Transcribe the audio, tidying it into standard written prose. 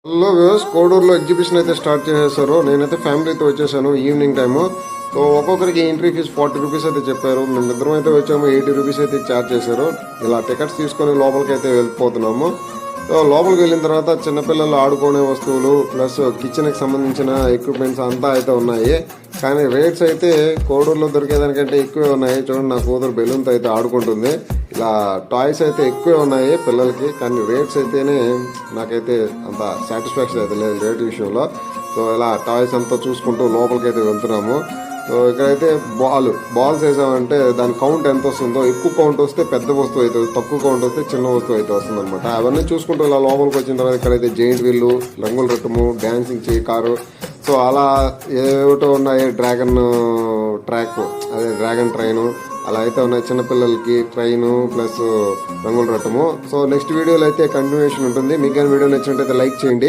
Hello views, కోడూరులో exhibition అయితే start చేసేసారు. నేనైతే ఫ్యామిలీతో వచ్చేసాను ఈవినింగ్ టైము. సో ఒక్కొక్కరికి ఎంట్రీ ఫీజు 40 రూపీస్ అయితే చెప్పారు. మేమిద్దరం అయితే వచ్చాము, 80 రూపీస్ అయితే ఛార్జ్ చేశారు. ఇలా టికెట్స్ తీసుకొని లోపలికి అయితే వెళ్ళిపోతున్నాము. సో లోపలికి వెళ్ళిన తర్వాత చిన్నపిల్లలు ఆడుకునే వస్తువులు ప్లస్ కిచెన్కి సంబంధించిన ఎక్విప్మెంట్స్ అంతా అయితే ఉన్నాయి. కానీ రేట్స్ అయితే కోడూరులో దొరికేదానికంటే ఎక్కువే ఉన్నాయి. చూడండి, నా కూతురు బెలూన్తో అయితే ఆడుకుంటుంది. ఇలా టాయ్స్ అయితే ఎక్కువే ఉన్నాయి పిల్లలకి, కానీ రేట్స్ అయితేనే నాకైతే అంత సాటిస్ఫాక్షన్ అయితే లేదు రేట్ విషయంలో. సో ఇలా టాయ్స్ అంతా చూసుకుంటూ లోపలికి అయితే వెళ్తున్నాము. సో ఇక్కడైతే బాల్స్ వేసామంటే దాని కౌంట్ ఎంత వస్తుందో, ఎక్కువ కౌంట్ వస్తే పెద్ద వస్తువు అయితే, తక్కువ కౌంట్ వస్తే చిన్న వస్తువు అయితే వస్తుంది అనమాట. అవన్నీ చూసుకుంటూ ఇలా లోపలికి వచ్చిన తర్వాత ఇక్కడైతే జైంట్ వీల్లు, రంగుల రథము, డాన్సింగ్ కారు, సో అలా ఏమిటో ఉన్నాయి. డ్రాగన్ ట్రాక్, అదే డ్రాగన్ ట్రైను అలా అయితే ఉన్నాయి. చిన్నపిల్లలకి ట్రైను ప్లస్ రంగుల రథము. సో నెక్స్ట్ వీడియోలో అయితే కంటిన్యూషన్ ఉంటుంది. మీకు కానీ వీడియో నచ్చినట్టయితే లైక్ చేయండి.